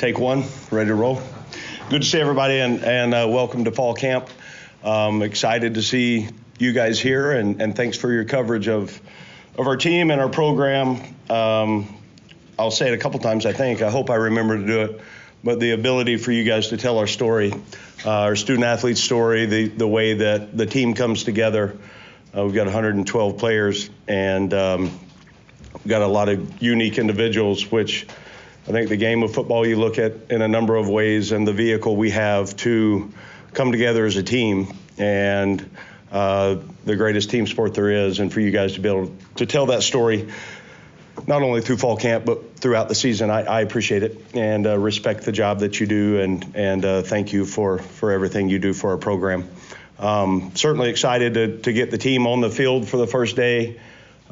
Take one, ready to roll. Good to see everybody, and welcome to fall camp. Excited to see you guys here, and thanks for your coverage of our team and our program. I'll say it a couple times, I think. I hope I remember to do it. But the ability for you guys to tell our story, our student-athlete story, the way that the team comes together. We've got 112 players, and we've got a lot of unique individuals, which I think the game of football you look at in a number of ways, and the vehicle we have to come together as a team, and the greatest team sport there is, and for you guys to be able to tell that story, not only through fall camp, but throughout the season. I appreciate it and respect the job that you do, and thank you for everything you do for our program. Certainly excited to get the team on the field for the first day.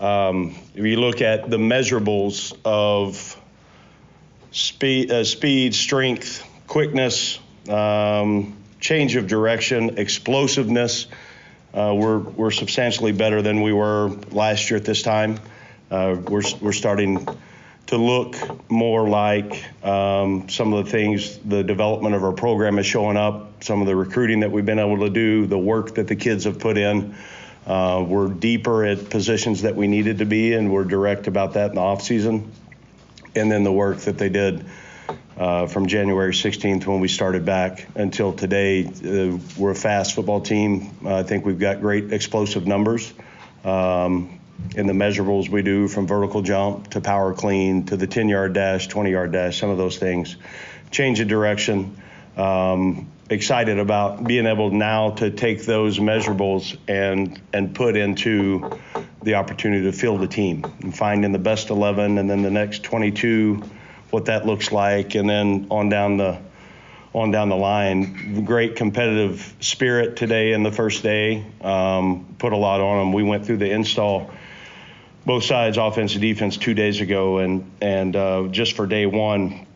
If you look at the measurables of speed, strength, quickness, change of direction, explosiveness, we're substantially better than we were last year at this time. We're starting to look more like some of the things, the development of our program is showing up, some of the recruiting that we've been able to do, the work that the kids have put in. We're deeper at positions that we needed to be, and we're direct about that in the offseason. And then the work that they did from January 16th when we started back until today. We're a fast football team. I think we've got great explosive numbers. In the measurables we do, from vertical jump to power clean to the 10-yard dash, 20-yard dash, some of those things. Change of direction. Excited about being able now to take those measurables and put into the opportunity to field the team and finding the best 11, and then the next 22, what that looks like, and then on down the line. Great competitive spirit today in the first day. Put a lot on them. We went through the install, both sides, offense and defense, 2 days ago, and just for day one,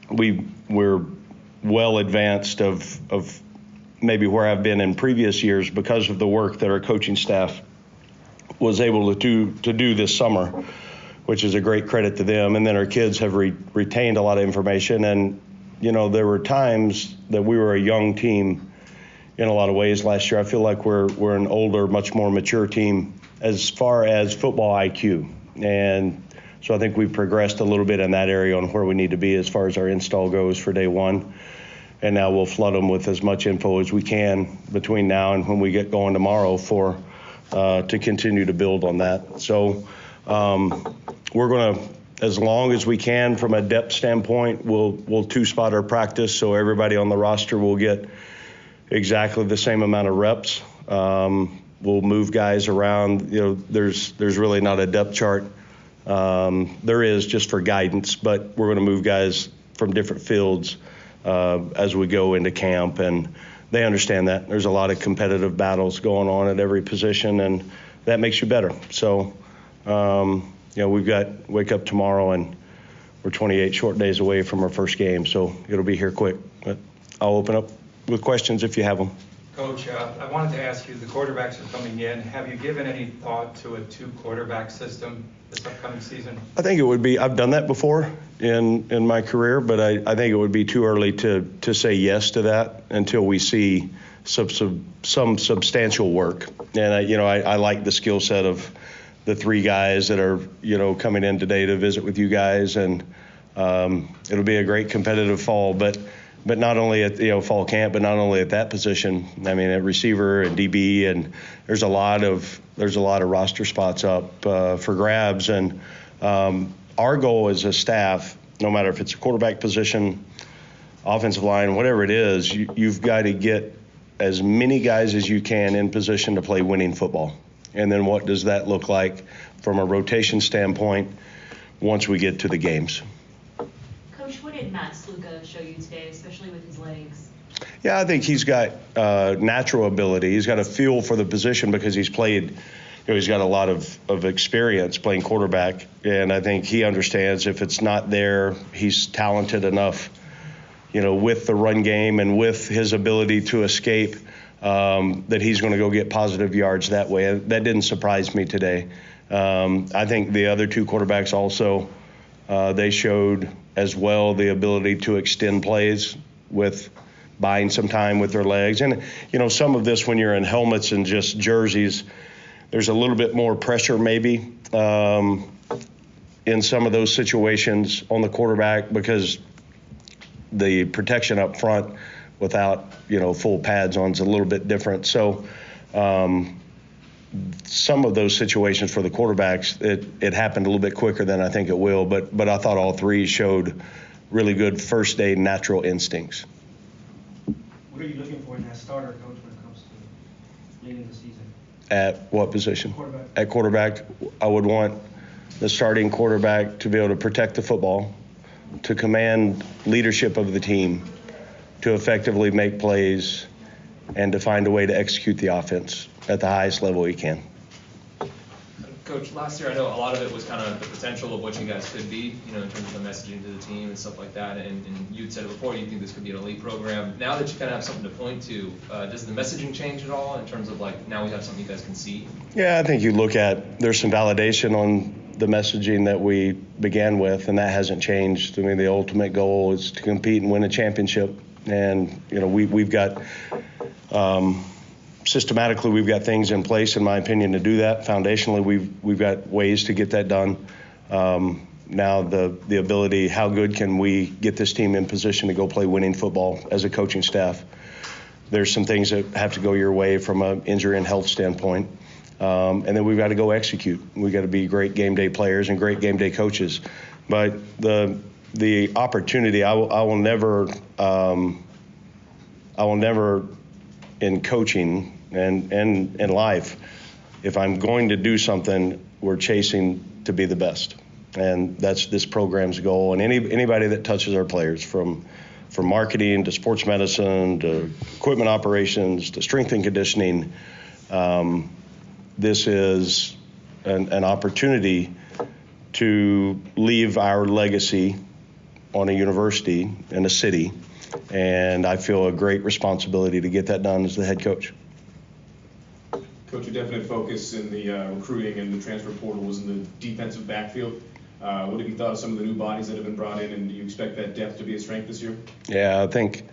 we're well advanced of maybe where I've been in previous years because of the work that our coaching staff was able to do this summer, which is a great credit to them. And then our kids have retained a lot of information. And, you know, there were times that we were a young team in a lot of ways last year. I feel like we're an older, much more mature team as far as football IQ. And so I think we've progressed a little bit in that area on where we need to be as far as our install goes for day one. And now we'll flood them with as much info as we can between now and when we get going tomorrow to continue to build on that. So we're going to, as long as we can from a depth standpoint, we'll two-spot our practice so everybody on the roster will get exactly the same amount of reps. We'll move guys around. You know, there's really not a depth chart. There is just for guidance, but we're going to move guys from different fields as we go into camp, and they understand that. There's a lot of competitive battles going on at every position, and that makes you better. So, you know, we've got wake up tomorrow, and we're 28 short days away from our first game, so it'll be here quick. But I'll open up with questions if you have them. Coach, I wanted to ask you, the quarterbacks are coming in. Have you given any thought to a two-quarterback system this upcoming season? I think it would be, I've done that before in my career, but I think it would be too early to say yes to that until we see some substantial work. And I like the skill set of the three guys that are, you know, coming in today to visit with you guys, and it'll be a great competitive fall, but not only at, you know, fall camp, but not only at that position. I mean, at receiver and DB, and there's a lot of roster spots up for grabs. And our goal as a staff, no matter if it's a quarterback position, offensive line, whatever it is, you've got to get as many guys as you can in position to play winning football. And then what does that look like from a rotation standpoint once we get to the games? Coach, what did Matt Sluka show you today, especially with his legs? Yeah, I think he's got natural ability. He's got a feel for the position because he's played, you know, he's got a lot of experience playing quarterback. And I think he understands if it's not there, he's talented enough, you know, with the run game and with his ability to escape, that he's going to go get positive yards that way. That didn't surprise me today. I think the other two quarterbacks also, they showed as well the ability to extend plays with buying some time with their legs. And, some of this when you're in helmets and just jerseys, there's a little bit more pressure maybe in some of those situations on the quarterback because the protection up front without, full pads on is a little bit different. So some of those situations for the quarterbacks, it happened a little bit quicker than I think it will, but I thought all three showed really good first day natural instincts. What are you looking for in that starter, Coach, when it comes to leading the season? At what position? Quarterback. At quarterback, I would want the starting quarterback to be able to protect the football, to command leadership of the team, to effectively make plays, and to find a way to execute the offense at the highest level he can. Coach, last year I know a lot of it was kind of the potential of what you guys could be, in terms of the messaging to the team and stuff like that. And you'd said it before, you think this could be an elite program. Now that you kind of have something to point to, does the messaging change at all in terms of now we have something you guys can see? Yeah, I think you look at, there's some validation on the messaging that we began with, and that hasn't changed. I mean, the ultimate goal is to compete and win a championship. And, we've got systematically, we've got things in place, in my opinion, to do that. Foundationally, we've got ways to get that done. Now the ability, how good can we get this team in position to go play winning football as a coaching staff? There's some things that have to go your way from an injury and health standpoint. And then we've got to go execute. We've got to be great game day players and great game day coaches. But the opportunity, I will never in coaching and in life, if I'm going to do something, we're chasing to be the best. And that's this program's goal. And anybody that touches our players, from marketing to sports medicine to equipment operations to strength and conditioning, this is an opportunity to leave our legacy on a university in a city. And I feel a great responsibility to get that done as the head coach. Coach, a definite focus in the recruiting and the transfer portal was in the defensive backfield. What have you thought of some of the new bodies that have been brought in, and do you expect that depth to be a strength this year? Yeah, I think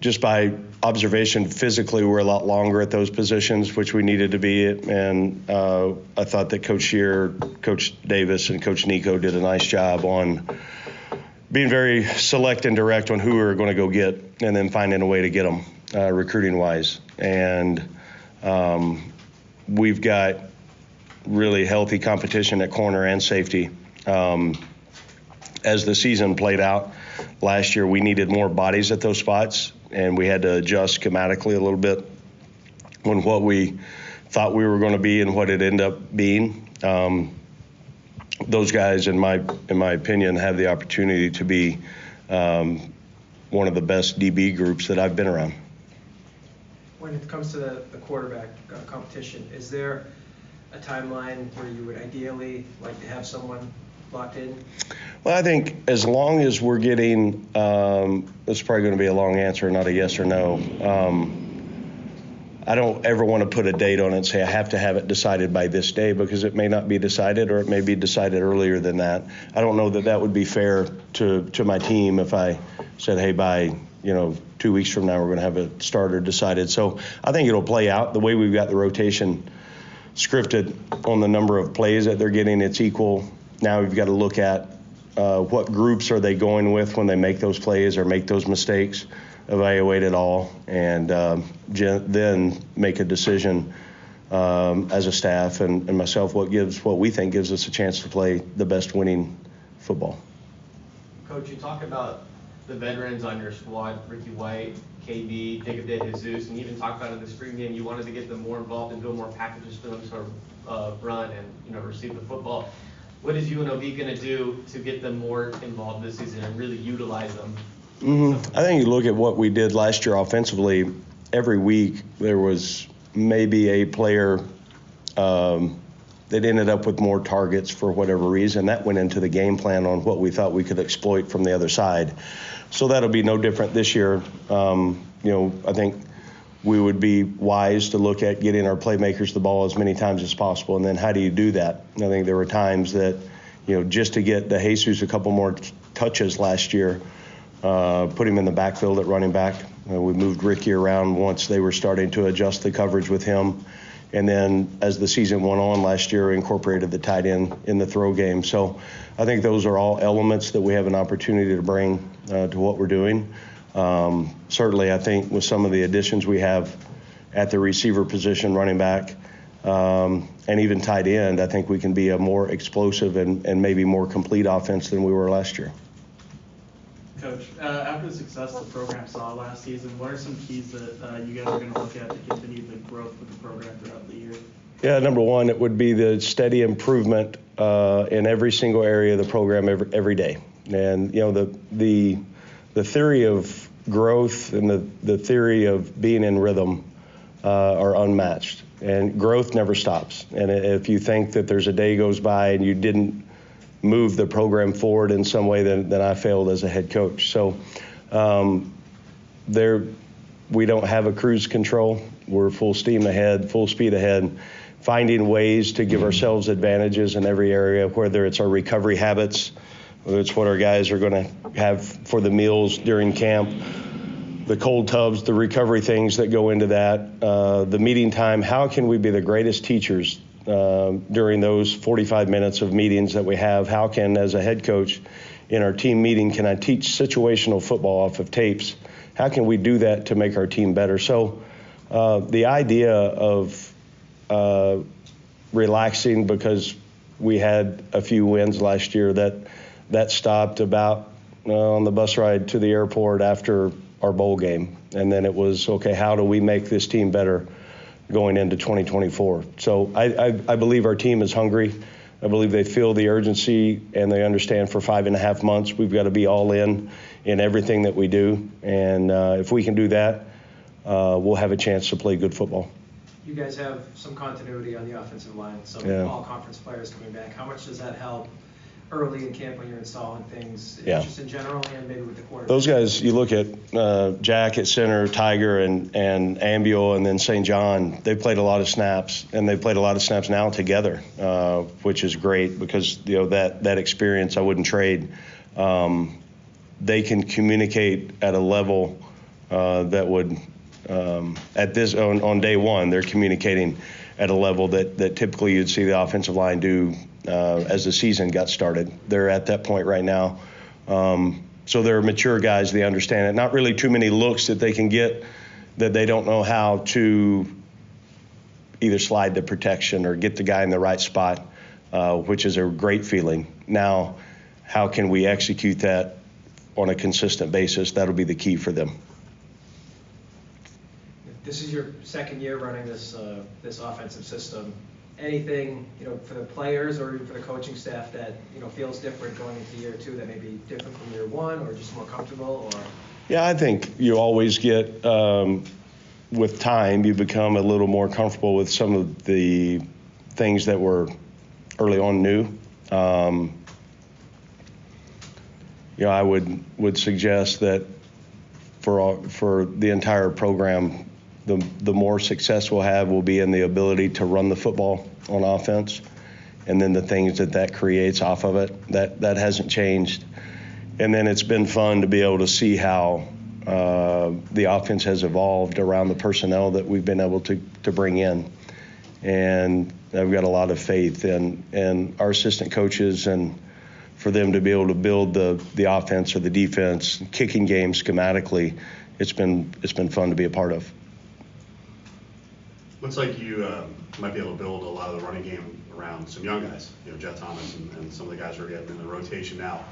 just by observation, physically we're a lot longer at those positions, which we needed to be at. And I thought that Coach Shear, Coach Davis, and Coach Nico did a nice job on being very select and direct on who we were going to go get, and then finding a way to get them recruiting-wise. And we've got really healthy competition at corner and safety. As the season played out last year, we needed more bodies at those spots, and we had to adjust schematically a little bit on what we thought we were going to be and what it ended up being. Those guys, in my opinion, have the opportunity to be one of the best DB groups that I've been around. When it comes to the quarterback competition, is there a timeline where you would ideally like to have someone locked in? Well, I think as long as we're getting, it's probably going to be a long answer, not a yes or no. I don't ever want to put a date on it and say I have to have it decided by this day, because it may not be decided, or it may be decided earlier than that. I don't know that that would be fair to my team if I said, hey, by 2 weeks from now we're going to have a starter decided. So I think it'll play out the way we've got the rotation scripted on the number of plays that they're getting. It's equal. Now we've got to look at what groups are they going with when they make those plays or make those mistakes, evaluate it all, and then make a decision as a staff and myself what we think gives us a chance to play the best winning football. Coach, you talk about the veterans on your squad, Ricky White, KB, Jacob De Jesus, and you even talked about in the spring game you wanted to get them more involved and build more packages for them to run and receive the football. What is UNLV going to do to get them more involved this season and really utilize them? I think you look at what we did last year offensively. Every week there was maybe a player that ended up with more targets for whatever reason. That went into the game plan on what we thought we could exploit from the other side. So that'll be no different this year. I think we would be wise to look at getting our playmakers the ball as many times as possible. And then how do you do that? I think there were times that, just to get De Jesus a couple more touches last year. Put him in the backfield at running back. We moved Ricky around once they were starting to adjust the coverage with him. And then as the season went on last year, incorporated the tight end in the throw game. So I think those are all elements that we have an opportunity to bring to what we're doing. Certainly, I think with some of the additions we have at the receiver position, running back, and even tight end, I think we can be a more explosive and maybe more complete offense than we were last year. Coach, after the success the program saw last season, what are some keys that you guys are going to look at to continue the growth of the program throughout the year? Yeah, number one, it would be the steady improvement in every single area of the program every day. And, you know, the theory of growth and the theory of being in rhythm are unmatched. And growth never stops. And if you think that there's a day goes by and you didn't move the program forward in some way, then I failed as a head coach. So we don't have a cruise control. We're full steam ahead, full speed ahead, finding ways to give ourselves advantages in every area, whether it's our recovery habits, whether it's what our guys are going to have for the meals during camp, the cold tubs, the recovery things that go into that, the meeting time. How can we be the greatest teachers during those 45 minutes of meetings that we have? How can, as a head coach in our team meeting, can I teach situational football off of tapes? How can we do that to make our team better? So the idea of relaxing because we had a few wins last year, that stopped about on the bus ride to the airport after our bowl game. And then it was, okay, how do we make this team better going into 2024? So I believe our team is hungry. I believe they feel the urgency and they understand for 5.5 months we've got to be all in everything that we do. And if we can do that, we'll have a chance to play good football. You guys have some continuity on the offensive line, some all-conference players coming back. How much does that help early in camp when you're installing things, just in general, and maybe with the quarterback? Those guys, you look at Jack at center, Tiger and Ambuel, and then St. John, they played a lot of snaps, and they played a lot of snaps now together, which is great because, you know, that experience I wouldn't trade. They can communicate at a level that would, at this on day one, they're communicating at a level that typically you'd see the offensive line do as the season got started. They're at that point right now. So they're mature guys. They understand it. Not really too many looks that they can get that they don't know how to either slide the protection or get the guy in the right spot, which is a great feeling. Now, how can we execute that on a consistent basis? That'll be the key for them. This is your second year running this offensive system. Anything, you know, for the players or even for the coaching staff that, you know, feels different going into year two that may be different from year one, or just more comfortable? Or yeah, I think you always get with time you become a little more comfortable with some of the things that were early on new. You know, I would suggest that for the entire program, the more success we'll have will be in the ability to run the football on offense, and then the things that creates off of it. That hasn't changed. And then it's been fun to be able to see how the offense has evolved around the personnel that we've been able to bring in. And I've got a lot of faith in our assistant coaches and for them to be able to build the offense or the defense, kicking game schematically. It's been fun to be a part of. Looks like you might be able to build a lot of the running game around some young guys, you know, Jet Thomas and some of the guys who are getting in the rotation now.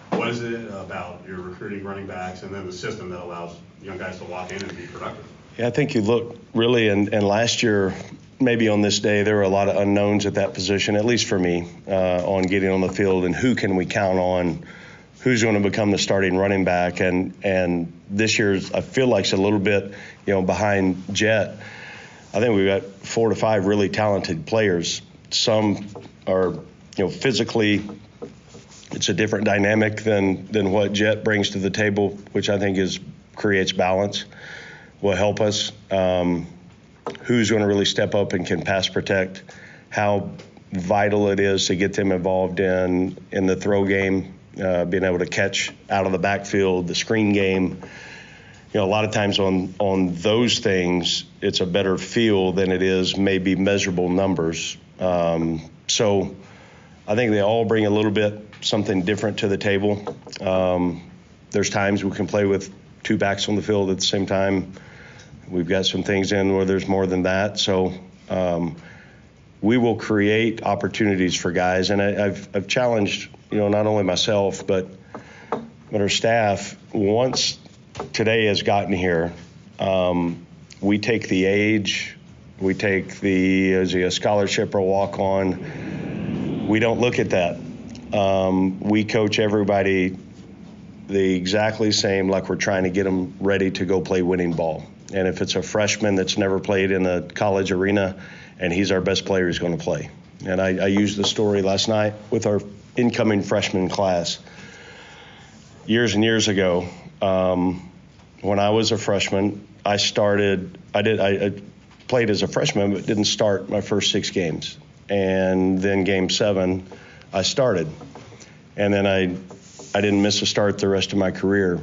What is it about your recruiting running backs and then the system that allows young guys to walk in and be productive? Yeah, I think you look really, and last year, maybe on this day, there were a lot of unknowns at that position, at least for me, on getting on the field and who can we count on, who's going to become the starting running back. And this year's, I feel like, it's a little bit, you know, behind Jet. I think we've got 4 to 5 really talented players. Some are, you know, physically, it's a different dynamic than what Jet brings to the table, which I think creates balance, will help us. Who's going to really step up and can pass protect, how vital it is to get them involved in the throw game, being able to catch out of the backfield, the screen game. A lot of times on those things, it's a better feel than it is maybe measurable numbers. So I think they all bring a little bit something different to the table. There's times we can play with 2 backs on the field at the same time. We've got some things in where there's more than that. So we will create opportunities for guys. And I've challenged, not only myself, but our staff. Once today has gotten here, we take the age, we take is he a scholarship or walk on? We don't look at that. We coach everybody the exactly same, like we're trying to get them ready to go play winning ball. And if it's a freshman that's never played in a college arena and he's our best player, he's going to play. And I used the story last night with our incoming freshman class. Years and years ago, when I was a freshman, I played as a freshman, but didn't start my first 6 games. And then game 7, I started. And then I didn't miss a start the rest of my career.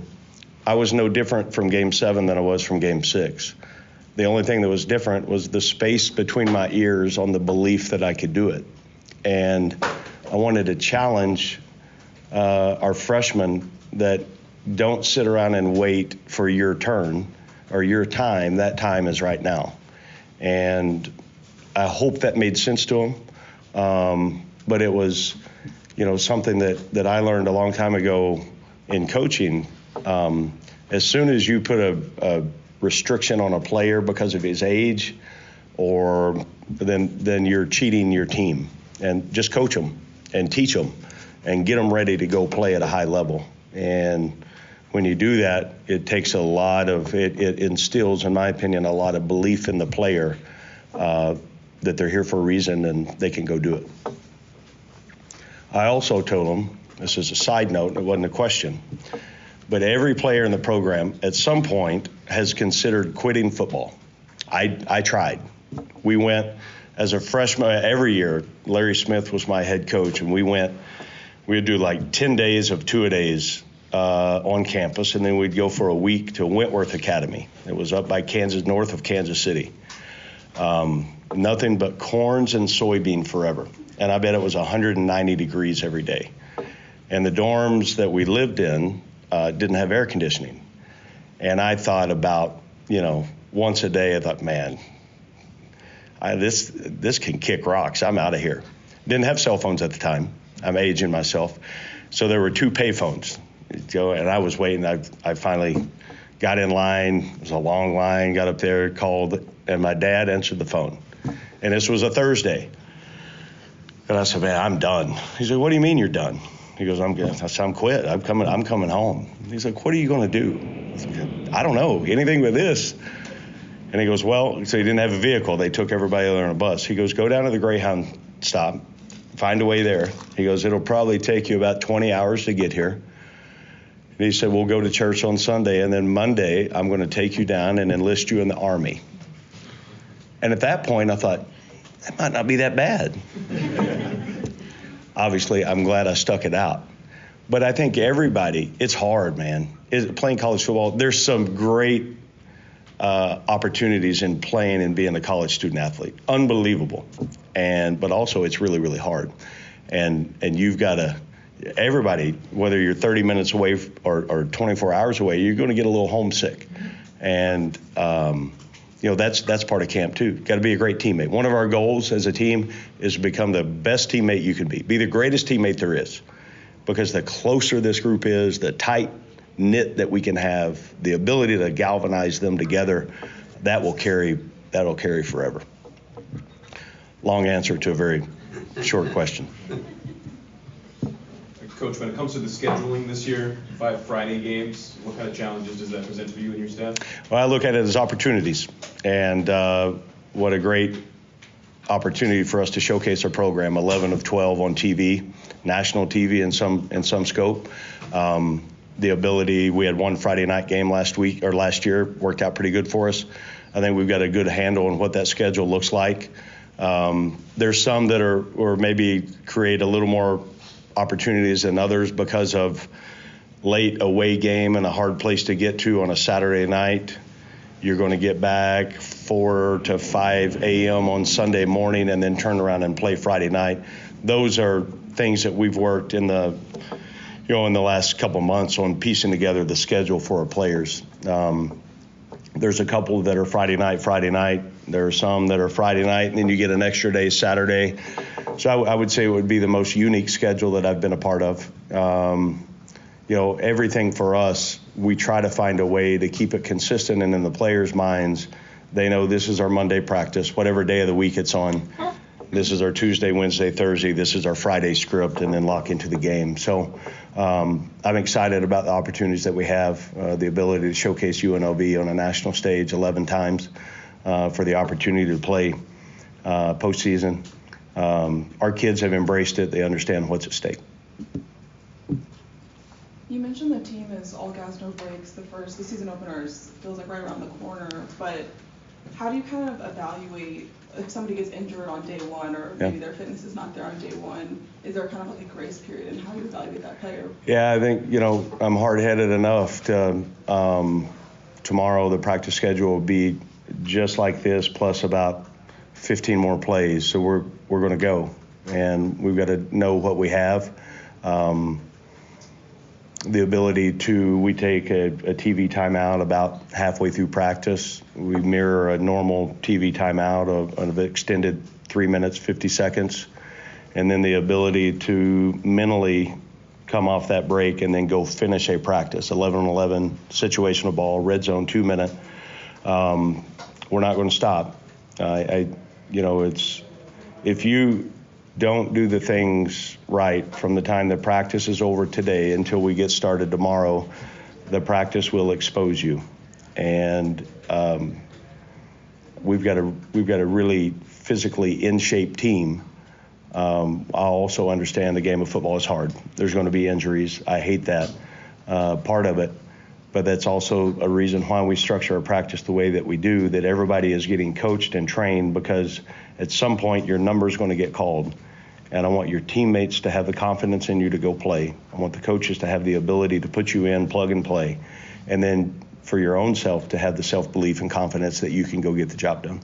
I was no different from game 7 than I was from game 6. The only thing that was different was the space between my ears on the belief that I could do it. And I wanted to challenge our freshmen that don't sit around and wait for your turn or your time. That time is right now. And I hope that made sense to them. But it was, something that I learned a long time ago in coaching. As soon as you put a restriction on a player because of his age, or then you're cheating your team. And just coach them and teach them and get them ready to go play at a high level. And when you do that, it takes a lot of, it instills, in my opinion, a lot of belief in the player that they're here for a reason and they can go do it. I also told them, this is a side note, it wasn't a question, but every player in the program at some point has considered quitting football. I tried. We went as a freshman every year. Larry Smith was my head coach, and we would do like 10 days of 2-a-days on campus, and then we'd go for a week to Wentworth Academy. It was up by Kansas, north of Kansas City. Nothing but corns and soybean forever. And I bet it was 190 degrees every day. And the dorms that we lived in didn't have air conditioning. And I thought about, once a day, I thought, man, this can kick rocks. I'm out of here. Didn't have cell phones at the time. I'm aging myself. So there were 2 payphones. And I was waiting. I finally got in line. It was a long line, got up there, called, and my dad answered the phone. And this was a Thursday. And I said, man, I'm done. He said, what do you mean you're done? He goes, I'm good. I said, I'm quit. I'm coming home. He's like, what are you going to do? I said, I don't know, anything but this. And he goes, well, so he didn't have a vehicle. They took everybody there on a bus. He goes, go down to the Greyhound stop, find a way there. He goes, it'll probably take you about 20 hours to get here. And he said, we'll go to church on Sunday, and then Monday I'm going to take you down and enlist you in the Army. And at that point, I thought, that might not be that bad. Obviously, I'm glad I stuck it out. But I think everybody, it's hard, man. Playing college football, there's some great opportunities in playing and being a college student athlete. Unbelievable. But also it's really, really hard. And you've got to, everybody, whether you're 30 minutes away or 24 hours away, you're going to get a little homesick. And that's part of camp too. Got to be a great teammate. One of our goals as a team is to become the best teammate you can be. Be the greatest teammate there is. Because the closer this group is, the tight knit that we can have, the ability to galvanize them together, that'll carry forever. Long answer to a very short question. Coach, when it comes to the scheduling this year, 5 Friday games, what kind of challenges does that present for you and your staff? Well, I look at it as opportunities, and what a great opportunity for us to showcase our program. 11 of 12 on TV, national TV in some scope. The ability, we had one Friday night game last year, worked out pretty good for us. I think we've got a good handle on what that schedule looks like. There's some that are, or maybe create a little more opportunities than others because of late away game and a hard place to get to on a Saturday night. You're going to get back 4 to 5 a.m. on Sunday morning and then turn around and play Friday night. Those are things that we've worked in the last couple months on piecing together the schedule for our players. There's a couple that are Friday night. There are some that are Friday night, and then you get an extra day Saturday. So I would say it would be the most unique schedule that I've been a part of. Everything for us, we try to find a way to keep it consistent, and in the players' minds, they know this is our Monday practice, whatever day of the week it's on. This is our Tuesday, Wednesday, Thursday. This is our Friday script, and then lock into the game. So I'm excited about the opportunities that we have, the ability to showcase UNLV on a national stage 11 times, for the opportunity to play postseason. Our kids have embraced it. They understand what's at stake. You mentioned the team is all gas, no brakes. The season openers feels like right around the corner, but how do you kind of evaluate if somebody gets injured on day one, or maybe their fitness is not there on day one? Is there kind of like a grace period, and how do you evaluate that player? Yeah, I think, I'm hard-headed enough to, tomorrow the practice schedule will be just like this, plus about 15 more plays. So we're going to go, and we've got to know what we have. The ability we take a TV timeout about halfway through practice. We mirror a normal TV timeout of extended 3 minutes, 50 seconds. And then the ability to mentally come off that break and then go finish a practice. 11-on-11 situational ball, red zone, 2 minute. We're not going to stop. If you don't do the things right from the time the practice is over today until we get started tomorrow, the practice will expose you. And we've got a really physically in shape team. I also understand the game of football is hard. There's going to be injuries. I hate that part of it. But that's also a reason why we structure our practice the way that we do, that everybody is getting coached and trained, because at some point your number is going to get called. And I want your teammates to have the confidence in you to go play. I want the coaches to have the ability to put you in, plug and play. And then for your own self to have the self-belief and confidence that you can go get the job done.